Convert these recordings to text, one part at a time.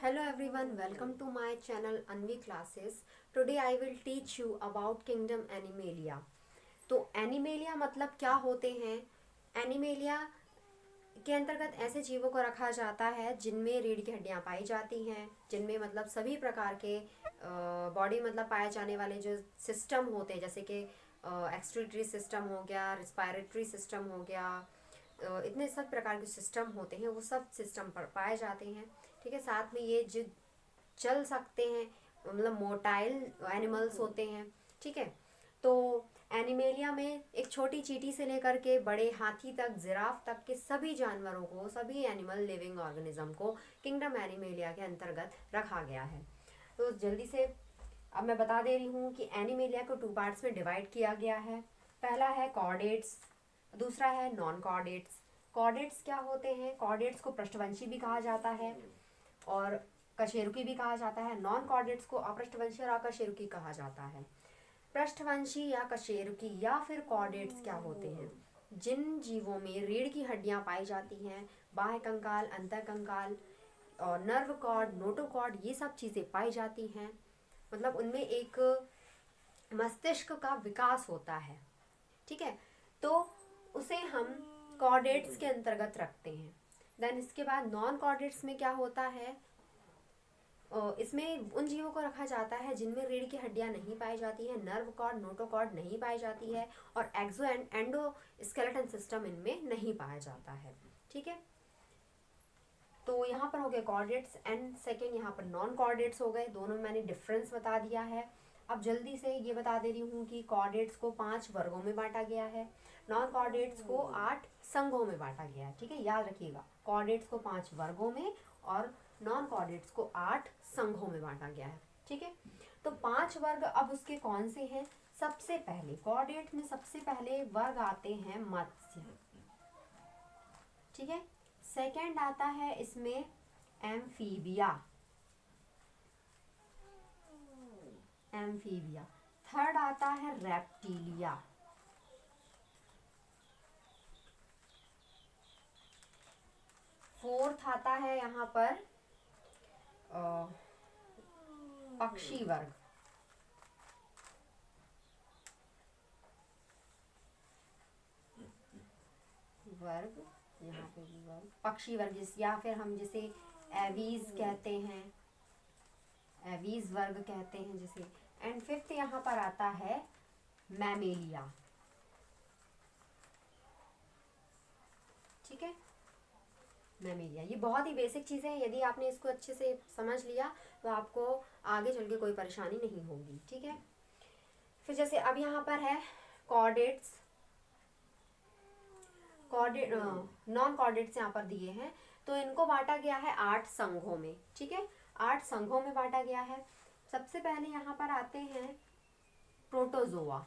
Hello everyone, welcome to my channel Anvi Classes. Today I will teach you about Kingdom Animalia. तो animalia मतलब क्या होते हैं? Animalia के अंतर्गत ऐसे जीवों को रखा जाता है जिनमें रीढ़ की हड्डियां पाई जाती हैं, जिनमें मतलब सभी प्रकार के बॉडी मतलब पाए जाने वाले जो सिस्टम होते हैं, जैसे कि एक्सक्रीटरी सिस्टम हो गया, रिस्पायरेटरी सिस्टम हो गया, इतने सब प्रकार के सिस्टम होते हैं, वो सब सिस्टम पर पाए जाते हैं। ठीक है, साथ में ये जो चल सकते हैं, मतलब मोटाइल एनिमल्स होते हैं। ठीक है, तो एनिमेलिया में एक छोटी चींटी से लेकर के बड़े हाथी तक, जिराफ तक के सभी जानवरों को, सभी एनिमल लिविंग ऑर्गेनिज्म को किंगडम एनिमेलिया के अंतर्गत रखा गया है। तो जल्दी से अब मैं बता दे रही हूँ कि एनिमेलिया को 2 पार्ट्स में डिवाइड किया गया है। पहला है कॉर्डेट्स, दूसरा है नॉन कॉर्डेट्स। कॉर्डेट्स क्या होते हैं? कॉर्डेट्स को पृष्ठवंशी भी कहा जाता है और कशेरुकी भी कहा जाता है। नॉन कॉर्डेट्स को अपृष्ठवंशी और अकशेरुकी कहा जाता है। पृष्ठवंशी या कशेरुकी या फिर कॉर्डेट्स क्या होते हैं? जिन जीवों में रीढ़ की हड्डियां पाई जाती हैं, बाह्य कंकाल, अंतर कंकाल और नर्व कॉर्ड, नोटोकॉर्ड, ये सब चीज़ें पाई जाती हैं। मतलब उनमें एक मस्तिष्क का विकास होता है। ठीक है, तो उसे हम कॉर्डेट्स के अंतर्गत रखते हैं। देन इसके बाद नॉन कॉर्डेट्स में क्या होता है? इसमें उन जीवों को रखा जाता है जिनमें रीढ़ की हड्डियां नहीं पाई जाती है, नर्व कॉर्ड, नोटोकॉर्ड नहीं पाई जाती है और एक्सो एंड एंडो स्केलेटन सिस्टम इनमें नहीं पाया जाता है। ठीक है, तो यहाँ पर हो गए कॉर्डेट्स एंड सेकेंड यहाँ पर नॉन कॉर्डेट्स हो गए। दोनों में मैंने डिफरेंस बता दिया है। अब जल्दी से ये बता दे रही हूँ कि कॉर्डेट्स को 5 वर्गों में बांटा गया है, नॉन कॉर्डेट्स को 8 संघों में बांटा गया है। ठीक है, याद रखिएगा, कॉर्डेट्स को 5 वर्गों में और नॉन कॉर्डेट्स को 8 संघों में बांटा गया है। ठीक है, तो 5 वर्ग अब उसके कौन से हैं? सबसे पहले कॉर्डेट में सबसे पहले वर्ग आते हैं मत्स्य। ठीक है, सेकंड आता है इसमें एम्फीबिया। एम्फीबिया। थर्ड आता है रेप्टिलिया। फोर्थ आता है यहाँ पर पक्षी वर्ग। वर्ग यहाँ पे भी वर्ग, पक्षी वर्ग जिस या फिर हम जिसे एवीज कहते हैं, एवीज वर्ग कहते हैं जिसे। एंड फिफ्थ यहाँ पर आता है मैमेलिया। ठीक है, मैमेलिया। ये बहुत ही बेसिक चीज़ें हैं, यदि आपने इसको अच्छे से समझ लिया तो आपको आगे चल के कोई परेशानी नहीं होगी। ठीक है, फिर जैसे अब यहाँ पर है कॉर्डेट्स, कॉर्डेट नॉन कॉर्डेट्स यहाँ पर दिए हैं, तो इनको बांटा गया है 8 संघों में। ठीक है, 8 संघों में बांटा गया है। सबसे पहले यहाँ पर आते हैं प्रोटोजोआ।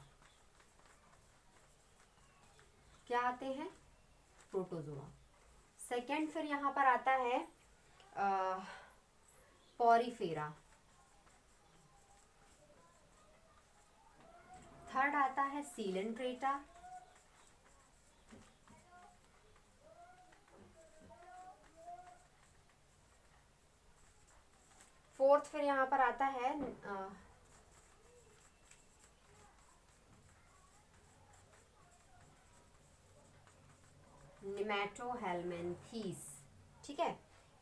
क्या आते हैं? प्रोटोजोआ। सेकंड फिर यहाँ पर आता है पॉरीफेरा। थर्ड आता है सीलेंट्रेटा। फोर्थ फिर यहाँ पर आता है निमेटोहेलमिन्थीस। ठीक है,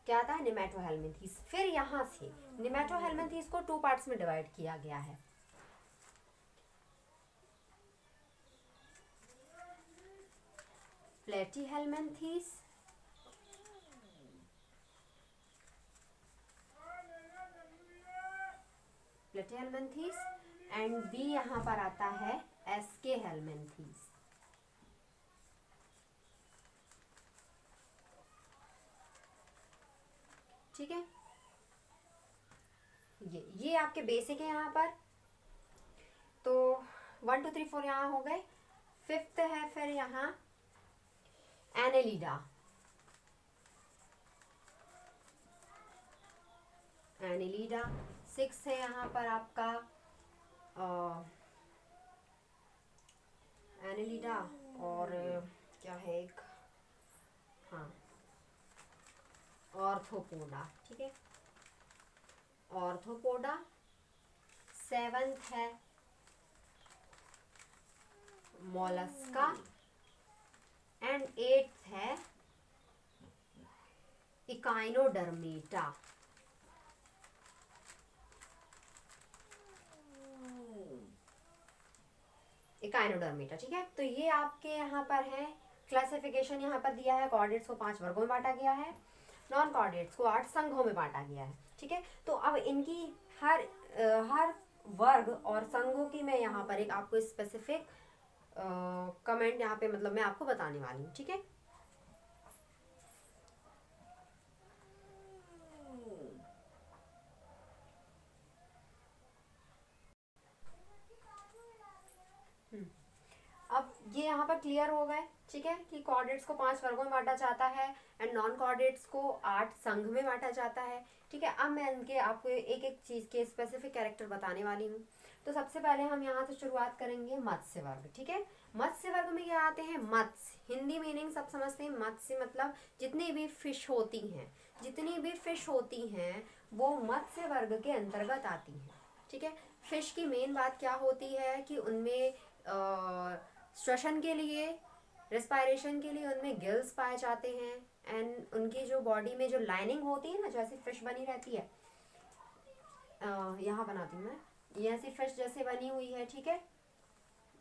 क्या आता है? निमेटोहेलमिन्थीस। फिर यहाँ से निमेटोहेलमिन्थीस को 2 पार्ट्स में डिवाइड किया गया है। प्लेटीहेलमिन्थीस, प्लेटीहेलमिन्थीस एंड बी यहाँ पर आता है एस्केहेलमिन्थीस। ठीक है, ये आपके बेसिक है यहाँ पर। तो 1 2 3 4 यहाँ हो गए। फिफ्थ है फिर यहाँ एनेलिडा। एनेलिडा। सिक्स है यहाँ पर आपका एनेलिडा और क्या है एक, हाँ, ऑर्थोपोडा। ठीक है, ऑर्थोपोडा, सेवंथ है मोलस्का, एंड एट्थ है इकाइनोडर्मेटा। इकाइनोडर्मेटा, ठीक है। तो ये आपके यहाँ पर है क्लासिफिकेशन, यहाँ पर दिया है। कॉर्डेट्स को 5 वर्गों में बांटा गया है, नॉन कॉर्डेट्स को 8 संघों में बांटा गया है, ठीक है। तो अब इनकी हर वर्ग और संघों की मैं यहाँ पर एक आपको स्पेसिफिक कमेंट यहाँ पे मतलब मैं आपको बताने वाली हूँ, ठीक है। अब ये यहाँ पर क्लियर हो गए, ठीक है, कि कॉर्डेट्स को 5 वर्गों में बांटा जाता है एंड नॉन कॉर्डेट्स को 8 संघ में बांटा जाता है, ठीक है। अब मैं इनके आपको एक एक चीज़ के स्पेसिफिक कैरेक्टर बताने वाली हूँ। तो सबसे पहले हम यहाँ से शुरुआत करेंगे मत्स्य वर्ग, ठीक है। मत्स्य वर्ग में क्या आते हैं? मत्स्य, हिंदी मीनिंग सब समझते हैं। मत्स्य मतलब जितनी भी फिश होती हैं, जितनी भी फिश होती हैं वो मत्स्य वर्ग के अंतर्गत आती हैं, ठीक है। फिश की मेन बात क्या होती है कि उनमें श्वसन के लिए, रेस्पायरेशन के लिए उनमें गिल्स पाए जाते हैं एंड उनकी जो बॉडी में जो लाइनिंग होती है ना, जैसे फिश बनी रहती है, यहाँ बनाती हूँ मैं, ये ऐसी फिश जैसे बनी हुई है, ठीक है।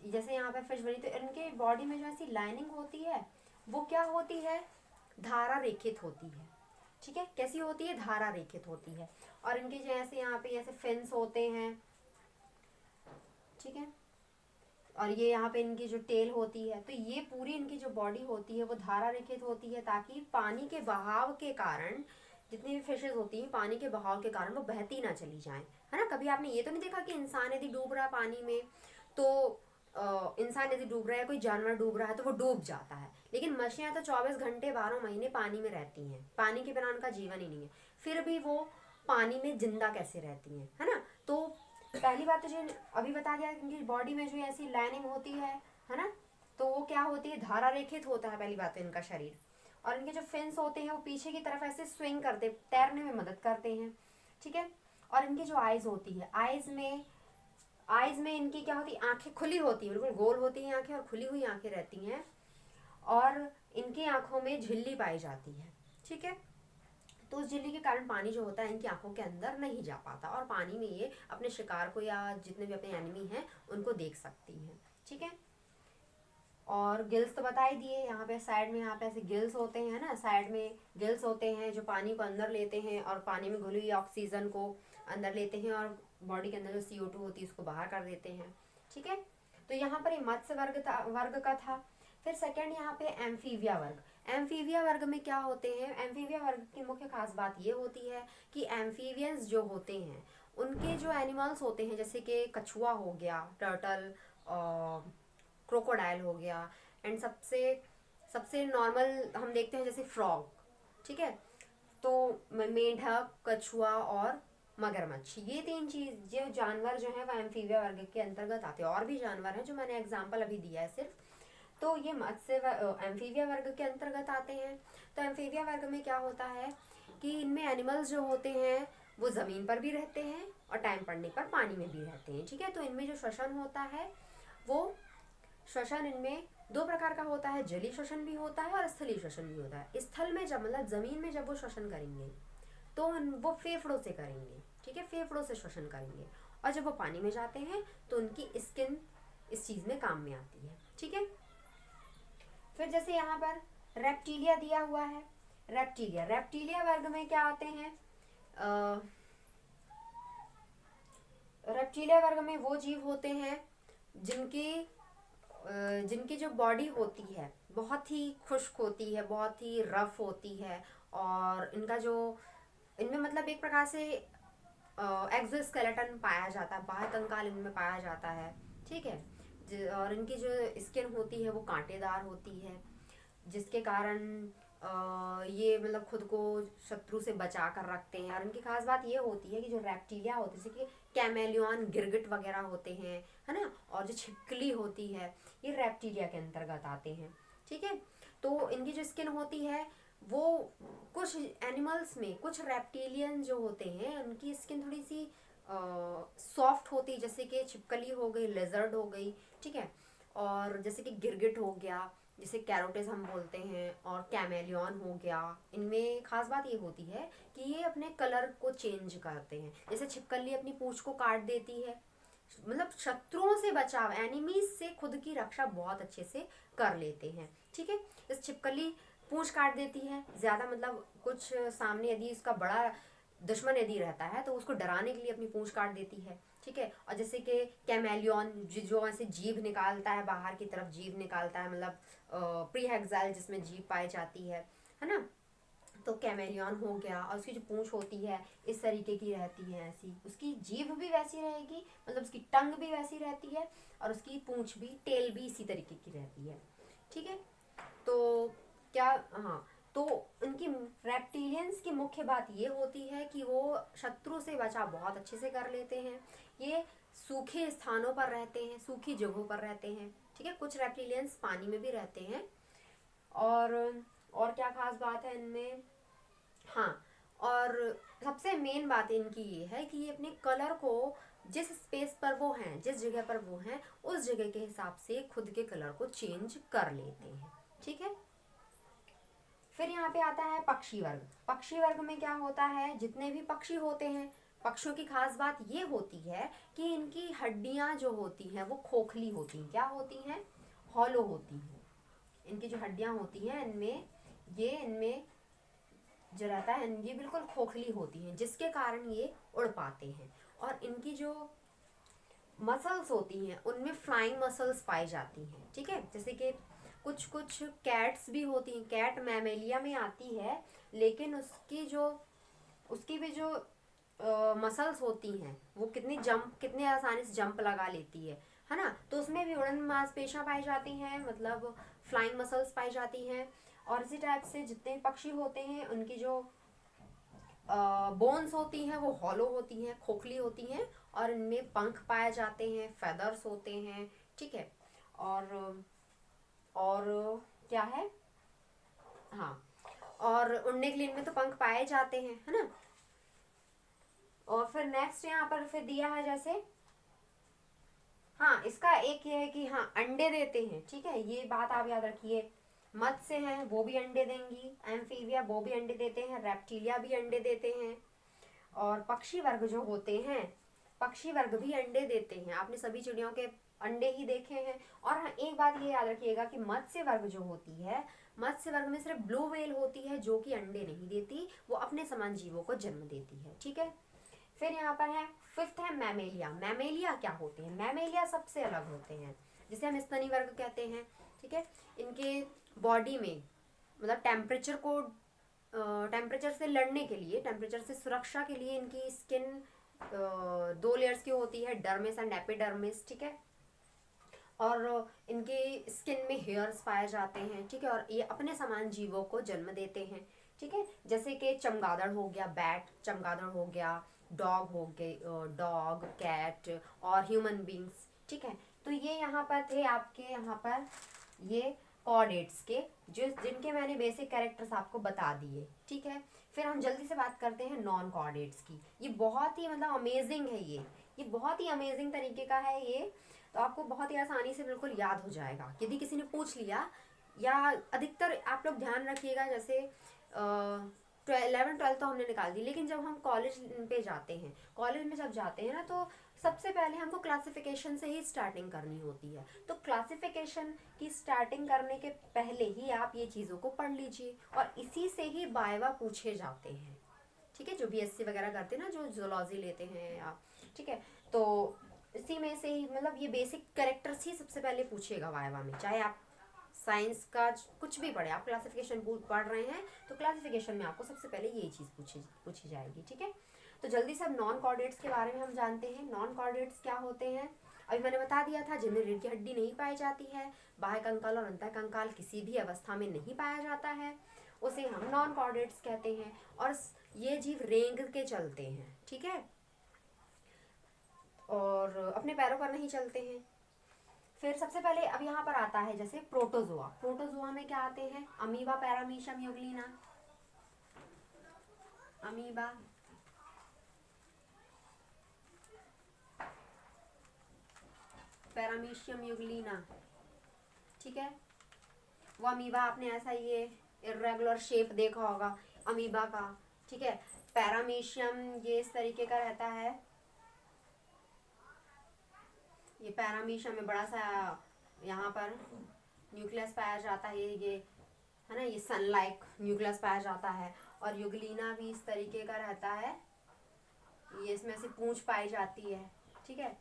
जैसे यहाँ पे फिश बनी, तो इनके बॉडी में जो ऐसी लाइनिंग होती है वो क्या होती है? धारा रेखित होती है, ठीक है। कैसी होती है? धारा रेखित होती है। और इनके जैसे यहाँ पे ऐसे फिन्स होते हैं, ठीक है। और ये यहाँ पे इनकी जो टेल होती है, तो ये पूरी इनकी जो बॉडी होती है वो धारा रेखित होती है, ताकि पानी के बहाव के कारण जितनी भी फिशेज होती हैं पानी के बहाव के कारण वो बहती ना चली जाएं, है ना। कभी आपने ये तो नहीं देखा कि इंसान यदि डूब रहा है पानी में तो इंसान यदि डूब रहा है, कोई जानवर डूब रहा है तो वो डूब जाता है, लेकिन मछलियाँ तो 24 घंटे 12 महीने पानी में रहती हैं। पानी के बिना उनका जीवन ही नहीं है, फिर भी वो पानी में जिंदा कैसे रहती हैं, है ना। तो पहली बात तो जो अभी बता दिया, इनकी बॉडी में जो ऐसी लाइनिंग होती है ना, तो वो क्या होती है? धारा रेखित होता है पहली बात तो इनका शरीर। और इनके जो फिन्स होते हैं वो पीछे की तरफ ऐसे स्विंग करते, तैरने में मदद करते हैं, ठीक है। और इनकी जो आइज होती है, आइज में इनकी क्या होती है? आंखें खुली होती है, बिल्कुल गोल होती हैं आंखें और खुली हुई आंखें रहती हैं। और इनकी आंखों में झिल्ली पाई जाती है, ठीक है। तो उस झिल्ली के कारण पानी जो होता है इनकी आंखों के अंदर नहीं जा पाता और पानी में ये अपने शिकार को या जितने भी अपने एनिमी हैं उनको देख सकती हैं, ठीक है। और गिल्स तो बता ही दिए, यहाँ पे साइड में यहाँ पे ऐसे गिल्स होते हैं ना, साइड में गिल्स होते हैं जो पानी को अंदर लेते हैं और पानी में घुली हुई ऑक्सीजन को अंदर लेते हैं और बॉडी के अंदर जो CO2 होती है उसको बाहर कर देते हैं, ठीक है। तो यहाँ पर ये मत्स्य वर्ग का था। फिर सेकेंड यहाँ पे एम्फीबिया वर्ग। एम्फीबिया वर्ग में क्या होते हैं? एम्फीबिया वर्ग की मुख्य खास बात ये होती है कि एम्फीबियंस जो होते हैं उनके जो एनिमल्स होते हैं, जैसे कि कछुआ हो गया, टर्टल, क्रोकोडाइल हो गया, एंड सबसे सबसे नॉर्मल हम देखते हैं जैसे फ्रॉग, ठीक है। तो मेंढक, कछुआ और मगरमच्छ, ये 3 चीज जो जानवर जो है वो एम्फीबिया वर्ग के अंतर्गत आते हैं। और भी जानवर हैं जो मैंने एग्जांपल अभी दिया है सिर्फ, तो ये मत्स्य एम्फीबिया वर्ग के अंतर्गत आते हैं। तो एम्फीबिया वर्ग में क्या होता है कि इनमें एनिमल्स जो होते हैं वो ज़मीन पर भी रहते हैं और टाइम पड़ने पर पानी में भी रहते हैं, ठीक है। तो इनमें जो श्वसन होता है वो श्वसन इनमें 2 प्रकार का होता है, जलीय श्वसन भी होता है और स्थलीय श्वसन भी होता है। स्थल में जब मतलब जमीन में जब वो श्वसन करेंगे तो वो फेफड़ों से करेंगे, ठीक है, फेफड़ों से श्वसन करेंगे। और जब वो पानी में जाते हैं तो उनकी स्किन इस चीज़ में काम में आती है, ठीक है। फिर जैसे यहाँ पर रेप्टीलिया दिया हुआ है, रेप्टीलिया वर्ग में क्या आते हैं? रेप्टीलिया वर्ग में वो जीव होते हैं जिनकी जो बॉडी होती है बहुत ही खुश्क होती है, बहुत ही रफ होती है, और इनमें मतलब एक प्रकार से एक्सोस्केलेटन पाया जाता है, बाह्य कंकाल इनमें पाया जाता है, ठीक है। और इनकी जो स्किन होती है वो कांटेदार होती है, जिसके कारण ये मतलब खुद को शत्रु से बचा कर रखते हैं। और इनकी खास बात ये होती है कि जो रेप्टीलिया होते हैं, जैसे कि कैमेलियन, गिरगिट वगैरह होते हैं, है ना, और जो छिपकली होती है ये रेप्टीलिया के अंतर्गत आते हैं, ठीक है। तो इनकी जो स्किन होती है वो कुछ कुछ एनिमल्स में, कुछ रेप्टिलियन जो होते हैं उनकी स्किन थोड़ी सी सॉफ्ट होती, जैसे कि छिपकली हो गई, लेजर्ड हो गई, ठीक है, और जैसे कि गिरगिट हो गया, जिसे कैरोटिस हम बोलते हैं, और कैमेलियन हो गया। इनमें खास बात ये होती है कि ये अपने कलर को चेंज करते हैं। जैसे छिपकली अपनी पूंछ को काट देती है, मतलब शत्रुओं से बचाव, एनिमीज से खुद की रक्षा बहुत अच्छे से कर लेते हैं, ठीक है। इस छिपकली पूंछ काट देती है ज़्यादा, मतलब कुछ सामने यदि उसका बड़ा दुश्मन यदि रहता है तो उसको डराने के लिए अपनी पूंछ काट देती है, ठीक है। और जैसे कि कैमेलियन जो ऐसे जीभ निकालता है, बाहर की तरफ जीभ निकालता है, मतलब प्रीहेक्साइल जिसमें जीभ पाई जाती है ना, तो कैमेलियन हो गया। और उसकी जो पूंछ होती है इस तरीके की रहती है, ऐसी उसकी जीभ भी वैसी रहेगी, मतलब उसकी टंग भी वैसी रहती है, और उसकी पूंछ भी, टेल भी इसी तरीके की रहती है, ठीक है। तो क्या, हाँ, तो उनकी रेप्टिलियंस की मुख्य बात ये होती है कि वो शत्रु से बचाव बहुत अच्छे से कर लेते हैं। ये सूखे स्थानों पर रहते हैं, सूखी जगहों पर रहते हैं, ठीक है। कुछ रेप्टिलियंस पानी में भी रहते हैं। और क्या खास बात है इनमें, हाँ, और सबसे मेन बात इनकी ये है कि ये अपने कलर को जिस स्पेस पर वो हैं, जिस जगह पर वो हैं, उस जगह के हिसाब से खुद के कलर को चेंज कर लेते हैं, ठीक है। फिर यहाँ पे आता है पक्षी वर्ग। पक्षी वर्ग में क्या होता है, जितने भी पक्षी होते हैं, पक्षियों की खास बात ये होती है कि इनकी हड्डियां जो होती हैं वो खोखली होती हैं। क्या होती हैं? हॉलो होती हैं। इनकी जो हड्डियां होती हैं इनमें जो रहता है, ये बिल्कुल खोखली होती हैं, जिसके कारण ये उड़ पाते हैं। और इनकी जो मसल्स होती हैं उनमें फ्लाइंग मसल्स पाई जाती हैं, ठीक है। जैसे कि कुछ कुछ कैट्स भी होती हैं, कैट मैमेलिया में आती है, लेकिन उसकी भी जो मसल्स होती हैं वो कितने आसानी से जंप लगा लेती है ना। तो उसमें भी उड़न मांसपेशियां पाई जाती हैं, मतलब फ्लाइंग मसल्स पाई जाती हैं। और इसी टाइप से जितने भी पक्षी होते हैं उनकी जो बोन्स होती हैं वो हॉलो होती हैं, खोखली होती हैं, और इनमें पंख पाए जाते हैं, फेदर्स होते हैं, ठीक है। और क्या है, हाँ, और उड़ने के लिए इनमें तो पंख पाए जाते हैं, है ना। और फिर नेक्स्ट यहाँ पर फिर दिया है जैसे, हाँ, इसका एक ये है कि हाँ, अंडे देते हैं, ठीक है, ये बात आप याद रखिए। मत्स्य हैं वो भी अंडे देंगी, एम्फीबिया वो भी अंडे देते हैं, रेप्टिलिया भी अंडे देते हैं। और पक्षी वर्ग जो होते हैं, पक्षी वर्ग भी अंडे देते हैं। आपने सभी चिड़ियों के अंडे ही देखे हैं। और हाँ, एक बात ये याद रखिएगा कि मत्स्य वर्ग जो होती है, मत्स्य वर्ग में सिर्फ ब्लू व्हेल होती है जो कि अंडे नहीं देती, वो अपने समान जीवों को जन्म देती है, ठीक है। फिर यहाँ पर है, फिफ्थ है मैमेलिया। मैमेलिया क्या होते हैं? मैमेलिया सबसे अलग होते हैं, जिसे हम स्तनी वर्ग कहते हैं, ठीक है। इनके बॉडी में, मतलब टेम्परेचर से लड़ने के लिए, टेम्परेचर से सुरक्षा के लिए इनकी स्किन 2 लेयर्स की होती है, डर्मिस एंड एपिडर्मिस, ठीक है। और इनके स्किन में हेयर्स पाए जाते हैं, ठीक है, और ये अपने समान जीवों को जन्म देते हैं, ठीक है। जैसे कि चमगादड़ हो गया, बैट चमगादड़ हो गया, डॉग हो गए, डॉग, कैट, और ह्यूमन बींग्स, ठीक है। तो ये यहाँ पर थे आपके, यहाँ पर ये कॉर्डेट्स के, जो जिनके मैंने बेसिक कैरेक्टर्स आपको बता दिए, ठीक है। फिर हम जल्दी से बात करते हैं नॉन कॉर्डेट्स की। ये बहुत ही मतलब अमेजिंग है, ये बहुत ही अमेजिंग तरीके का है ये। तो आपको बहुत ही आसानी से बिल्कुल याद हो जाएगा यदि किसी ने पूछ लिया। या अधिकतर आप लोग ध्यान रखिएगा, जैसे 11 12 तो हमने निकाल दी, लेकिन जब हम कॉलेज पे जाते हैं, कॉलेज में जब जाते हैं ना, तो सबसे पहले हमको क्लासिफिकेशन से ही स्टार्टिंग करनी होती है। तो क्लासिफिकेशन की स्टार्टिंग करने के पहले ही आप ये चीज़ों को पढ़ लीजिए, और इसी से ही वाइवा पूछे जाते हैं, ठीक है। जो बीएससी वगैरह करते हैं ना, जो जूलॉजी लेते हैं आप, ठीक है, तो इसी में से ही, मतलब ये बेसिक कैरेक्टर्स ही सबसे पहले पूछेगा वाइवा में। चाहे आप साइंस का कुछ भी पढ़े, आप क्लासिफिकेशन पढ़ रहे हैं तो क्लासिफिकेशन में आपको सबसे पहले यही चीज़ पूछी जाएगी, ठीक है। तो जल्दी से अब नॉन कॉर्डेट्स के बारे में हम जानते हैं। नॉन कॉर्डेट्स क्या होते हैं? अभी मैंने बता दिया था, जिनमें रीढ़ की हड्डी नहीं पाई जाती है, बाह्य कंकाल और अंतः कंकाल किसी भी अवस्था में नहीं पाया जाता है, उसे हम नॉन कॉर्डेट्स कहते हैं। और ये जीव रेंग के चलते हैं, ठीक है, और अपने पैरों पर नहीं चलते हैं। फिर सबसे पहले अब यहाँ पर आता है जैसे प्रोटोजोआ। प्रोटोजोआ में क्या आते हैं? Amoeba, paramecium, Euglena, amoeba, paramecium Euglena, ठीक है। वो अमीबा आपने ऐसा ये इर्रेगुलर शेप देखा होगा अमीबा का, ठीक है। पैरामीशियम ये इस तरीके का रहता है, ये पैरामीशियम में बड़ा सा यहाँ पर न्यूक्लियस पाया जाता है, ये है ना, ये सनलाइक न्यूक्लियस पाया जाता है। और यूग्लिना भी इस तरीके का रहता है, ये इसमें से पूंछ पाई जाती है, ठीक है।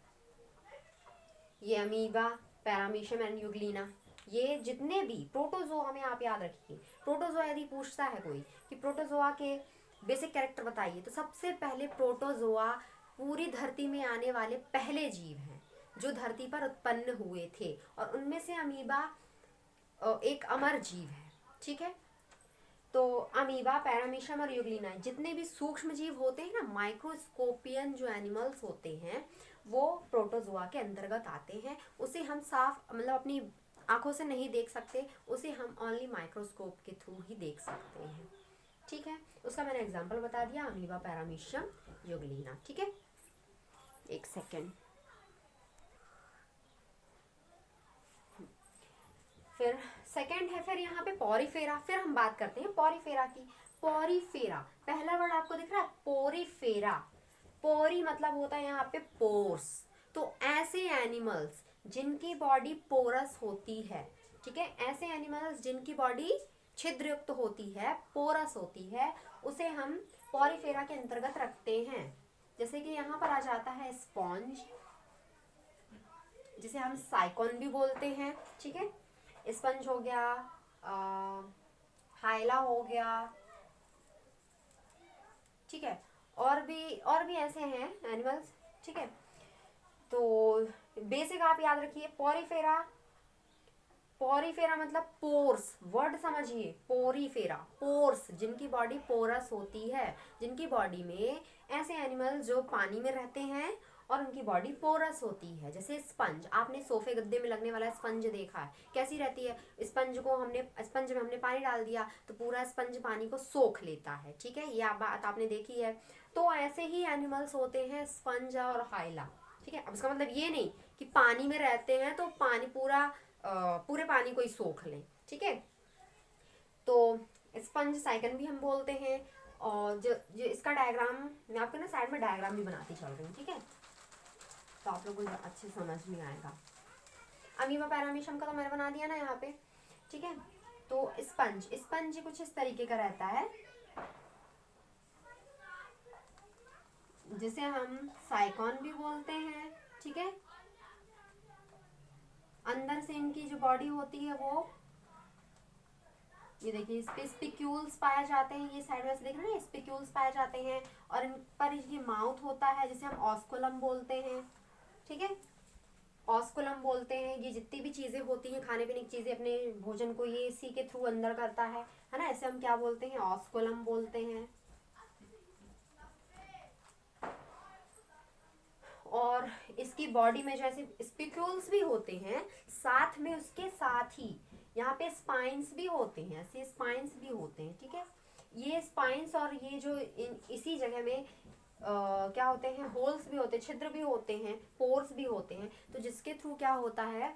ये अमीबा, पैरामीशियम एंड यूग्लिना, ये जितने भी प्रोटोजोआ में आप याद रखिए, प्रोटोजोआ यदि पूछता है कोई कि प्रोटोजोआ के बेसिक कैरेक्टर बताइए, तो सबसे पहले प्रोटोजोआ पूरी धरती में आने वाले पहले जीव हैं जो धरती पर उत्पन्न हुए थे, और उनमें से अमीबा एक अमर जीव है, ठीक है। तो अमीबा, पैरामीशियम और यूग्लिना जितने भी सूक्ष्म जीव होते हैं ना, माइक्रोस्कोपियन जो एनिमल्स होते हैं, वो प्रोटोजोआ के अंतर्गत आते हैं। उसे हम साफ मतलब अपनी आंखों से नहीं देख सकते, उसे हम ओनली माइक्रोस्कोप के थ्रू ही देख सकते हैं, ठीक है। उसका मैंने एग्जांपल बता दिया, अमीबा, पैरामीशियम, यूग्लिना, ठीक है। एक सेकेंड, फिर सेकेंड है फिर यहाँ पे पोरीफेरा। फिर हम बात करते हैं पोरीफेरा की। पोरीफेरा, पहला वर्ड आपको दिख रहा है पोरीफेरा। पोरी मतलब होता है यहाँ पे पोर्स। तो ऐसे एनिमल्स जिनकी बॉडी पोरस होती है, ठीक है, ऐसे एनिमल्स जिनकी बॉडी छिद्रयुक्त होती है, पोरस होती है, उसे हम पोरीफेरा के अंतर्गत रखते हैं। जैसे कि यहाँ पर आ जाता है स्पॉन्ज, जिसे हम साइकोन भी बोलते हैं, ठीक है। स्पंज हो गया, हाइला हो गया, ठीक है। और भी ऐसे हैं एनिमल्स, ठीक है। तो बेसिक आप याद रखिए, पोरीफेरा, पोरीफेरा मतलब पोर्स, वर्ड समझिए, पोरीफेरा, पोर्स, जिनकी बॉडी पोरस होती है, जिनकी बॉडी में ऐसे एनिमल्स जो पानी में रहते हैं और उनकी बॉडी पोरस होती है। जैसे स्पंज, आपने सोफे गद्दे में लगने वाला स्पंज देखा है, कैसी रहती है, स्पंज में हमने पानी डाल दिया तो पूरा स्पंज पानी को सोख लेता है, ठीक है, ये बात आपने देखी है। तो ऐसे ही एनिमल्स होते हैं स्पंज और हाइला, ठीक है। अब इसका मतलब ये नहीं कि पानी में रहते हैं तो पानी पूरे पानी को ही सोख लें, ठीक है। तो स्पंज साइकन भी हम बोलते हैं। और जो इसका डायग्राम मैं आपको ना साइड में डायग्राम भी बनाती चल रही हूँ, ठीक है, तो आप लोगों को अच्छे समझ में आएगा। अमीबा, पैरामीशियम का तो मैंने बना दिया ना यहाँ पे, ठीक है। तो स्पंज कुछ इस तरीके का रहता है, जिसे हम साइकॉन भी बोलते हैं, ठीक है। अंदर से इनकी जो बॉडी होती है वो, ये देखिए, इस पे स्पिक्यूल्स पाए जाते हैं, ये साइड में से देख रहे हैं, स्पिक्यूल्स पाए जाते हैं। और इन पर ये माउथ होता है, जिसे हम ऑस्कुलम बोलते हैं, ठीक है, ऑस्कुलम बोलते हैं। ये जितनी भी चीजें होती हैं, खाने पीने की चीजें, अपने भोजन को ये इसी के थ्रू अंदर करता है ना, ऐसे हम क्या बोलते हैं, ऑस्कुलम बोलते हैं। और इसकी बॉडी में जैसे स्पिक्यूल्स भी होते हैं, साथ में उसके साथ ही यहाँ पे स्पाइंस भी होते हैं, ऐसे स्पाइंस भी होते हैं, ठीक है। ये स्पाइंस और ये जो इसी जगह में क्या होते हैं, होल्स भी होते हैं, छिद्र भी होते हैं, पोर्स भी होते हैं। तो जिसके थ्रू क्या होता है,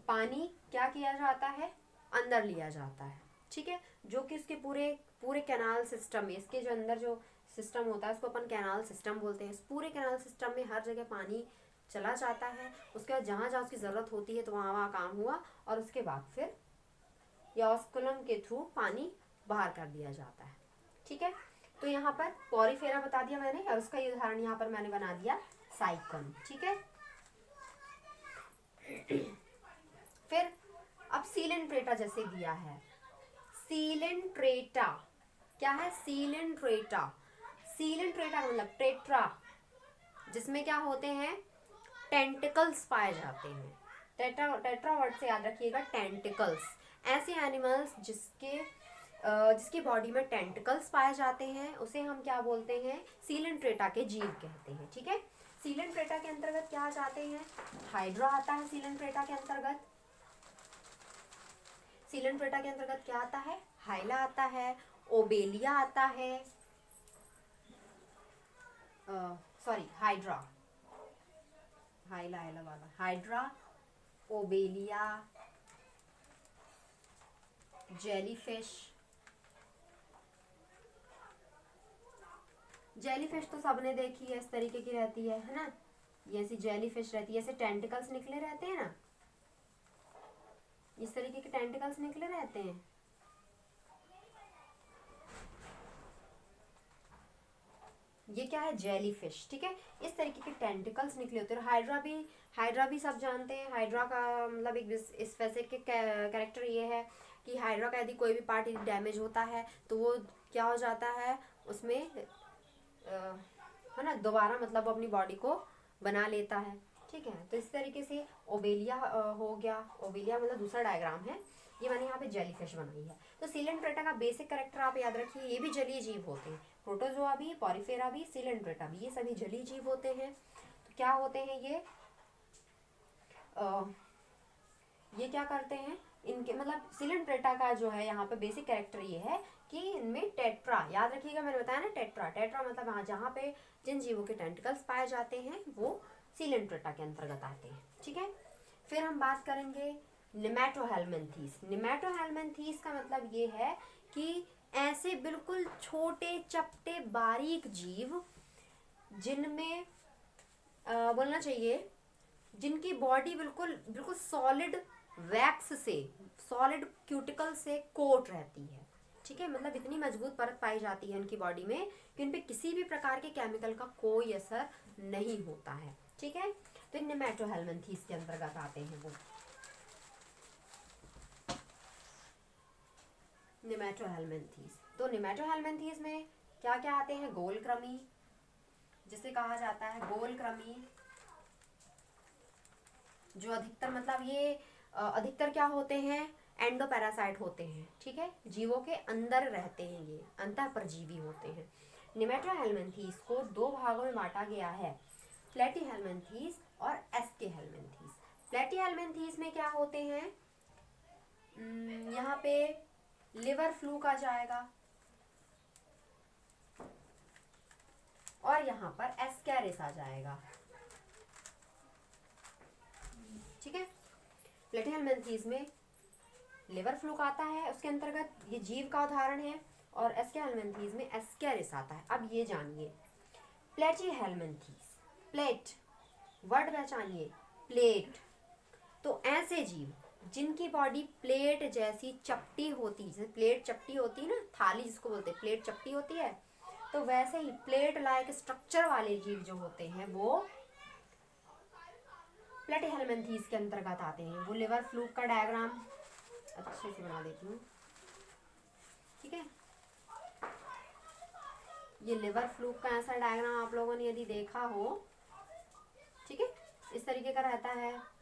पानी क्या किया जाता है, अंदर लिया जाता है, ठीक है। जो कि उसके पूरे कैनाल सिस्टम में, इसके जो अंदर जो सिस्टम होता है उसको अपन कैनाल सिस्टम बोलते हैं। इस पूरे कैनाल सिस्टम में हर जगह पानी चला जाता है। उसके बाद जहाँ जहाँ उसकी ज़रूरत होती है तो वहाँ वहाँ काम हुआ, और उसके बाद फिर ऑस्कुलम के थ्रू पानी बाहर कर दिया जाता है, ठीक है। तो यहाँ पर पोरीफेरा बता दिया मैंने, और उसका ये उदाहरण यहाँ पर मैंने बना दिया साइकन, ठीक है। फिर अब सीलेंट्रेटा जैसे दिया है, सीलेंट्रेटा क्या है, सीलेंट्रेटा, सीलेंट्रेटा मतलब टेट्रा, जिसमें क्या होते हैं, टेंटिकल्स पाए जाते हैं। टेट्रा वर्ड से याद रखिएगा, टेंटिकल्स। ऐसे एनिमल्स जिसकी बॉडी में टेंटिकल्स पाए जाते हैं, उसे हम क्या बोलते हैं, सीलेंट्रेटा के जीव कहते हैं, ठीक है। सीलेंट्रेटा के अंतर्गत क्या आ जाते हैं, हाइड्रा आता है सीलेंट्रेटा के अंतर्गत। सीलेंट्रेटा के अंतर्गत क्या आता है, हाइला आता है, ओबेलिया आता है, सॉरी हाइड्रा, हाइला हाइला वाला हाइड्रा, ओबेलिया, जेलीफिश। जेलीफिश तो सबने देखी है, इस तरीके की रहती है ना। ये ऐसी जेलीफिश रहती है, ऐसे टेंटिकल्स निकले रहते हैं ना, इस तरीके के टेंटिकल्स निकले रहते हैं। ये क्या है, जेलीफिश, ठीक है। इस तरीके के टेंटिकल्स निकले होते हैं। हाइड्रा भी सब जानते हैं। हाइड्रा का मतलब एक स्पेसिफिक कैरेक्टर ये है कि हाइड्रा का यदि कोई भी पार्ट डैमेज होता है तो वो क्या हो जाता है, उसमें है ना, दोबारा मतलब वो अपनी बॉडी को बना लेता है, ठीक है। तो इस तरीके से ओबेलिया हो गया। ओबेलिया मतलब दूसरा डायग्राम है, ये मैंने यहाँ पे जेलीफिश बनाई है। तो सिलेंट्रेटा का बेसिक कैरेक्टर आप याद रखिए, ये भी जलीय जीव होते हैं। प्रोटोजोआ भी, पॉरीफेरा भी, सिलेंट्रेटा भी, ये सभी जलीय जीव होते हैं। तो क्या होते हैं ये क्या करते हैं, इनके मतलब सिलेंट्रेटा का जो है यहाँ पे बेसिक कैरेक्टर ये है कि इनमें टेट्रा, याद रखिएगा मैंने बताया ना, टेट्रा मतलब हाँ, जहाँ पे जिन जीवों के टेंटिकल्स पाए जाते हैं वो सिलेंट्रेटा के अंतर्गत आते हैं, ठीक है। फिर हम बात करेंगे निमेटोहेल्मिन्थीस। निमेटोहेल्मिन्थीस का मतलब ये है कि ऐसे बिल्कुल छोटे चपटे बारीक जीव जिनमें बोलना चाहिए, जिनकी बॉडी बिल्कुल बिल्कुल सॉलिड वैक्स से, सॉलिड क्यूटिकल से कोट रहती है, ठीक है। मतलब इतनी मजबूत परत पाई जाती है उनकी बॉडी में कि उन पे किसी भी प्रकार के केमिकल का कोई असर नहीं होता है, ठीक है। तो निमेटोहेल्मिन्थीस के अंतर्गत आते हैं वो। निमेटोहेल्मिन्थीस, तो निमेटोहेल्मिन्थीस में क्या क्या आते हैं, गोलक्रमी, जिसे कहा जाता है गोलक्रमी, जो अधिकतर मतलब ये अधिकतर क्या होते हैं, एंडोपैरासाइट होते हैं, ठीक है। जीवों के अंदर रहते हैं, ये अंतःपरजीवी होते हैं। निमेटोहेल्मिन्थीस को दो भागों में बांटा गया है, प्लेटीहेल्मिन्थीस और एस्केहेल्मिन्थीस। प्लेटीहेल्मिन्थीस में क्या होते हैं, यहाँ पे लिवर फ्लूक आ जाएगा और यहाँ पर एस्केरिस आ जाएगा, ठीक है। प्लेटीहेल्मिन्थीस में लिवर फ्लूक आता है, उसके अंतर्गत ये जीव का उदाहरण है, और एस्केहेल्मिन्थीस में एस्केरिस आता है। अब ये जानिए प्लेटीहेल्मिन्थीस, प्लेट वर्ड पहचानिए, प्लेट। तो ऐसे जीव जिनकी बॉडी प्लेट जैसी चपटी होती, जैसे प्लेट चपटी होती है ना, थाली जिसको बोलते हैं, प्लेट चपटी होती है, तो वैसे ही प्लेट लाइक स्ट्रक्चर वाले जीव जो होते हैं वो प्लेटीहेल्मिन्थीस के अंतर्गत आते हैं। वो लिवर फ्लूक का डायग्राम अच्छे से बना देती हूँ, ठीक है। ये लिवर फ्लूक का ऐसा डायग्राम आप लोगों ने यदि देखा हो, ठीक है, इस तरीके का रहता है,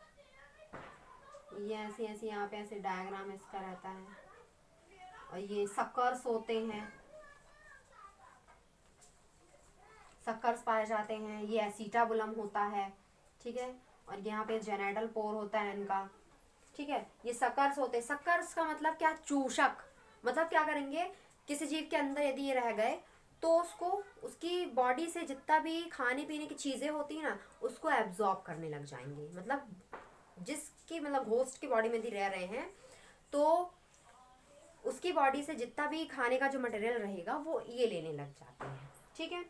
ये ऐसे ऐसे यहाँ पे ऐसे डायग्राम इसका रहता है, और ये सक्कर्स होते हैं, सक्कर्स पाए जाते हैं, ये एसीटाबुलम होता है, ठीक है। और यहाँ पे जेनेडल पोर होता है इनका, ठीक है। ये सक्कर्स होते हैं। सक्कर्स का मतलब क्या, चूषक, मतलब क्या करेंगे, किसी जीव के अंदर यदि ये रह गए तो उसको, उसकी बॉडी से जितना भी खाने पीने की चीज़ें होती हैं ना, उसको एब्जॉर्ब करने लग जाएंगे। मतलब जिसकी मतलब होस्ट की बॉडी में यदि रह रहे हैं तो उसकी बॉडी से जितना भी खाने का जो मटेरियल रहेगा वो ये लेने लग जाते हैं, ठीक है।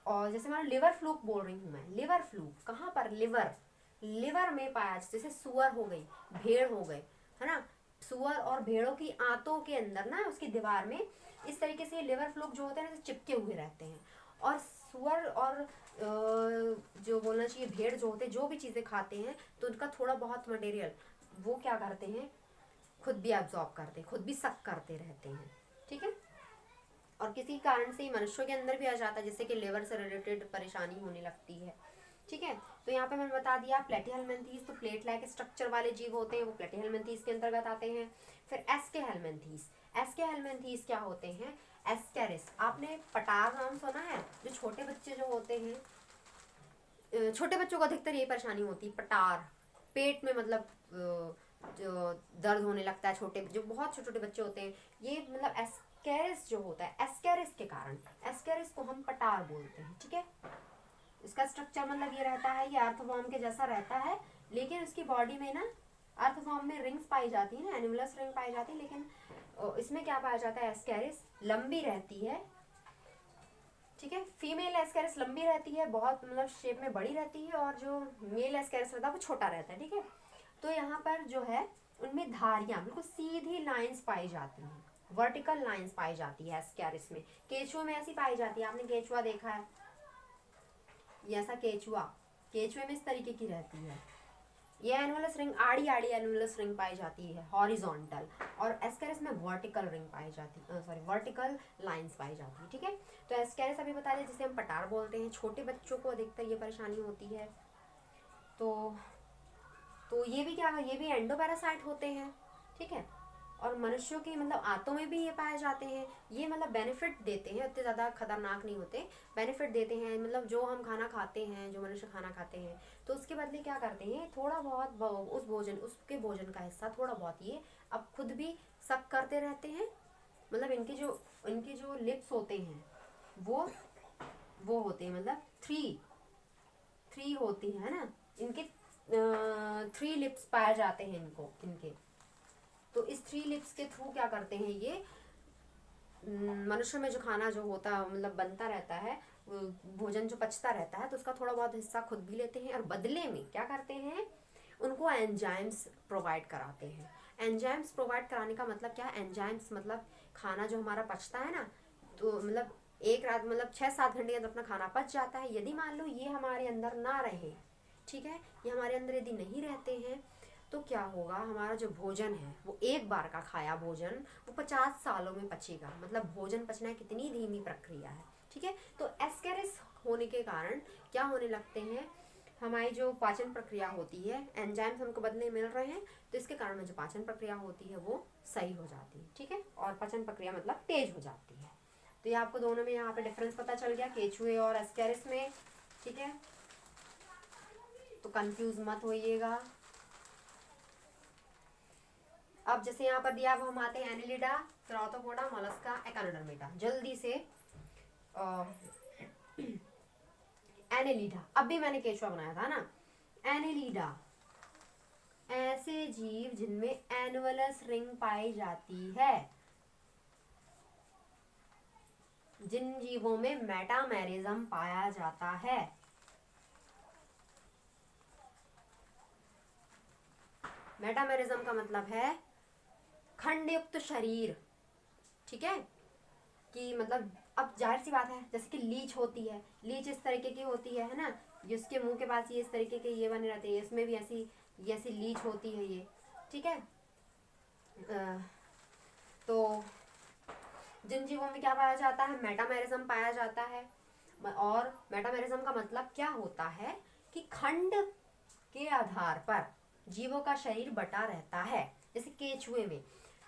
और जैसे मैं लिवर फ्लूक बोल रही हूँ मैं, लिवर फ्लूक कहाँ पर, लिवर में पाया, जैसे सुअर हो गई, भेड़ हो गए, है ना, सुअर और भेड़ों की आंतों के अंदर ना, उसकी दीवार में इस तरीके से लिवर फ्लूक जो होते हैं ना, चिपके हुए रहते हैं। और सुअर और जो बोलना चाहिए भेड़ जो होते हैं, जो भी चीज़ें खाते हैं तो उनका थोड़ा बहुत मटेरियल वो क्या करते हैं, खुद भी एब्जॉर्ब करते हैं, खुद भी सक करते रहते हैं, ठीक है। और किसी कारण से मनुष्यों के अंदर भी आ जाता है, जिससे कि लिवर से रिलेटेड परेशानी होने लगती है, ठीक है। तो यहाँ पे मैंने बता दिया प्लेटीहेल्मिन्थीस, तो प्लेट लाइक स्ट्रक्चर वाले जीव होते हैं, वो प्लेटीहेल्मिन्थीस के अंतर्गत आते हैं। फिर एस्केहेल्मिन्थीस, एस्केहेल्मिन्थीस क्या होते हैं, एस्केरिस, आपने पटार नाम सुना है, जो छोटे बच्चे जो होते हैं, छोटे बच्चों को अधिकतर यही परेशानी होती है, पटार, पेट में मतलब जो दर्द होने लगता है, छोटे जो बहुत छोटे छोटे बच्चे होते हैं, ये मतलब एस्केरिस जो होता है, एस्केरिस इसको हम पटार बोलते हैं। ठीक है, इसका स्ट्रक्चर मतलब ये रहता है, ये अर्थवॉर्म के जैसा रहता है, लेकिन उसकी बॉडी में ना अर्थवॉर्म में रिंग्स पाई जाती है ना, एनिमुलस रिंग पाई जाती है, लेकिन इसमें क्या पाया जाता है, एस्केरिस लंबी रहती है। ठीक है, फीमेल एस्केरिस लंबी रहती है, बहुत मतलब शेप में बड़ी रहती है, और जो मेल एस्केरिस रहता है वो छोटा रहता है। ठीक है, तो यहाँ पर जो है उनमें धारियां बिल्कुल सीधी लाइंस पाई जाती हैं, वर्टिकल लाइंस पाई जाती है एस्केरिस में। केचुए में ऐसी पाई जाती है, आपने केचुआ देखा है, ये ऐसा केचुआ, केचुए में इस तरीके की रहती है। ये एनुअलस रिंग आड़ी आड़ी एनुअलस रिंग पाई जाती है हॉरिजॉन्टल, और एस्केरिस में वर्टिकल रिंग पाई जाती है, सॉरी वर्टिकल लाइंस पाई जाती है। ठीक है, तो एस्केरिस अभी बता दें, जिसे हम पटार बोलते हैं। छोटे बच्चों को अधिकतर ये परेशानी होती है। तो ये भी क्या है, ये भी एंडोपैरासाइट होते हैं। ठीक है, और मनुष्यों के मतलब आंतों में भी ये पाए जाते हैं। ये मतलब बेनिफिट देते हैं, उतने ज़्यादा खतरनाक नहीं होते, बेनिफिट देते हैं। मतलब जो हम खाना खाते हैं, जो मनुष्य खाना खाते हैं, तो उसके बदले क्या करते हैं, थोड़ा बहुत उस भोजन, उसके भोजन का हिस्सा थोड़ा बहुत ये अब खुद भी सक करते रहते हैं। मतलब इनके जो लिप्स होते हैं वो होते हैं, मतलब थ्री होती है ना इनके, 3 लिप्स पाए जाते हैं इनके। तो इस 3 लिप्स के थ्रू क्या करते हैं, ये मनुष्य में जो खाना जो होता मतलब बनता रहता है, भोजन जो पचता रहता है, तो उसका थोड़ा बहुत हिस्सा खुद भी लेते हैं, और बदले में क्या करते हैं, उनको एंजाइम्स प्रोवाइड कराते हैं। एंजाइम्स प्रोवाइड कराने का मतलब क्या है, एंजाइम्स मतलब खाना जो हमारा पचता है ना, तो मतलब एक रात मतलब 6-7 घंटे के अंदर अपना खाना पच जाता है। यदि मान लो ये हमारे अंदर ना रहे, ठीक है, ये हमारे अंदर यदि नहीं रहते हैं, तो क्या होगा, हमारा जो भोजन है वो एक बार का खाया भोजन वो 50 सालों में पचेगा। मतलब भोजन पचना कितनी धीमी प्रक्रिया है। ठीक है, तो एस्केरिस होने के कारण क्या होने लगते हैं, हमारी जो पाचन प्रक्रिया होती है, एंजाइम्स हमको बदले मिल रहे हैं, तो इसके कारण में जो पाचन प्रक्रिया होती है वो सही हो जाती है। ठीक है, और पाचन प्रक्रिया मतलब तेज हो जाती है। तो ये आपको दोनों में यहाँ पे डिफरेंस पता चल गया, केचुए और एस्केरिस में। ठीक है, तो कंफ्यूज मत होइएगा। अब जैसे यहाँ पर दिया, अब हम आते हैं एनिलिडा, सेराटोपोडा, मोलस्का, एकानोडर्मेटा। जल्दी से एनिलिडा, अब भी मैंने केचुआ बनाया था ना। एनिलिडा ऐसे जीव जिनमें एनुअलस रिंग पाई जाती है, जिन जीवों में मेटामेरिज्म पाया जाता है। मेटामेरिज्म का मतलब है खंडयुक्त शरीर। ठीक है, कि मतलब अब जाहिर सी बात है, जैसे कि लीच होती है, लीच इस तरीके की होती है ना, जिसके मुंह के पास ये इस तरीके के ये बने रहते हैं, इसमें भी ऐसी लीच होती है ये। ठीक है, तो जिन जीवों में क्या पाया जाता है, मेटामेरिज्म पाया जाता है। और मेटामेरिज्म का मतलब क्या होता है कि खंड के आधार पर जीवों का शरीर बटा रहता है। जैसे केचुए में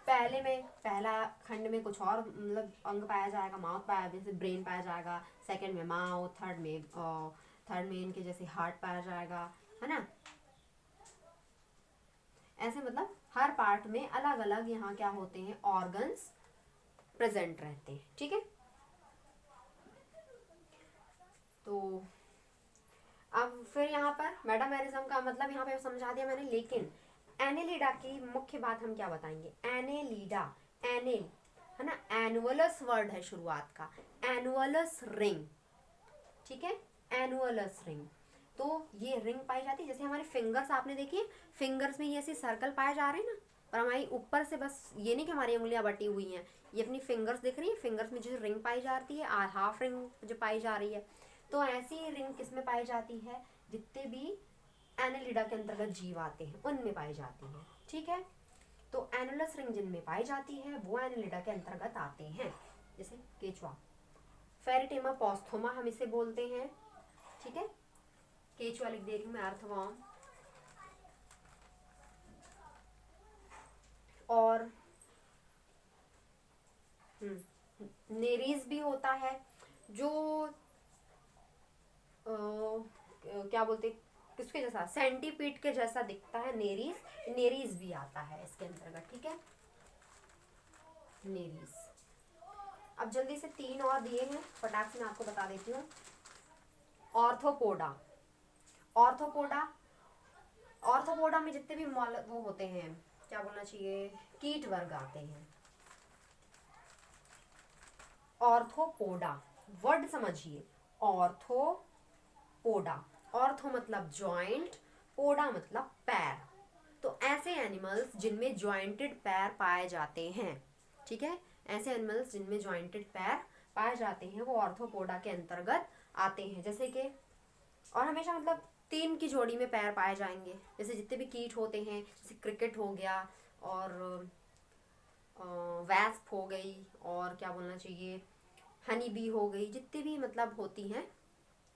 पहला खंड में कुछ और मतलब अंग पाया जाएगा, माउथ पाया, जैसे ब्रेन पाया जाएगा, सेकंड में माउथ, थर्ड में इनके जैसे हार्ट पाया जाएगा, है ना। ऐसे मतलब हर पार्ट में अलग अलग यहाँ क्या होते हैं, ऑर्गन्स प्रेजेंट रहते हैं। ठीक है, तो अब फिर यहाँ पर मेटामेरिज्म का मतलब यहाँ पे समझा दिया मैंने, लेकिन एनेलिडा की मुख्य बात हम क्या बताएंगे। एनेलिडा, एनेल है ना, एनुअलस वर्ड है शुरुआत का, एनुअलस रिंग। ठीक है, एनुअलस रिंग, तो ये रिंग पाई जाती है। जैसे हमारे फिंगर्स आपने देखिए, फिंगर्स में ये ऐसे सर्कल पाए जा रहे हैं ना, और हमारी ऊपर से बस ये नहीं कि हमारी उंगलियां बटी हुई हैं, ये अपनी फिंगर्स दिख रही है, फिंगर्स में जो रिंग पाई जाती है, हाफ रिंग जो पाई जा रही है, तो ऐसी रिंग किस में पाई जाती है, जितने भी एनेलिडा के अंतर्गत जीव आते हैं उनमें पाई जाती है। ठीक है, तो एनुलस रिंग जिनमें पाई जाती है वो एनेलिडा के अंतर्गत आते हैं, जैसे केचुआ। फेरिटेमा पॉस्थोमा हम इसे बोलते हैं। ठीक है, केचुआ लिख दे रही हूँ मैं, अर्थवॉर्म। और नेरीज भी होता है, जो क्या बोलते, किसके जैसा, सेंटीपीड के जैसा दिखता है, नेरीज भी आता है इसके अंतर्गत। ठीक है, नेरीज। अब जल्दी से 3 और दिए हैं, फटाक से मैं आपको बता देती हूँ। ऑर्थोपोडा, ऑर्थोपोडा, ऑर्थोपोडा में जितने भी वो होते हैं, क्या बोलना चाहिए, कीट वर्ग आते हैं। ऑर्थोपोडा वर्ड समझिए, ऑर्थोपोडा, ऑर्थो मतलब जॉइंट, पोडा मतलब पैर। तो ऐसे एनिमल्स जिनमें जॉइंटेड पैर पाए जाते हैं, ठीक है, ऐसे एनिमल्स जिनमें जॉइंटेड पैर पाए जाते हैं वो ऑर्थोपोडा के अंतर्गत आते हैं। जैसे कि, और हमेशा मतलब 3 की जोड़ी में पैर पाए जाएंगे, जैसे जितने भी कीट होते हैं, जैसे क्रिकेट हो गया, और वैस्प हो गई, और क्या बोलना चाहिए, हनी बी हो गई, जितने भी मतलब होती हैं,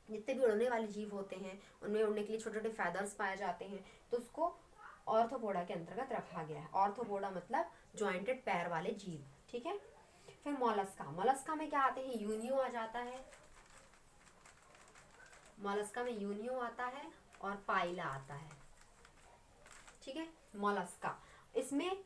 जितने भी उड़ने वाले जीव होते हैं, उनमें उड़ने के लिए छोटे छोटे फैदर्स पाए जाते हैं, तो उसको ऑर्थोपोडा के अंतर्गत रखा गया है। ऑर्थोपोडा मतलब जॉइंटेड पैर वाले जीव, ठीक है। फिर मोलस्का, मोलस्का में क्या आते हैं, यूनियो आ जाता है, मोलस्का में यूनियो आता है और पाइला आता है, ठीक है। मोलस्का, इसमें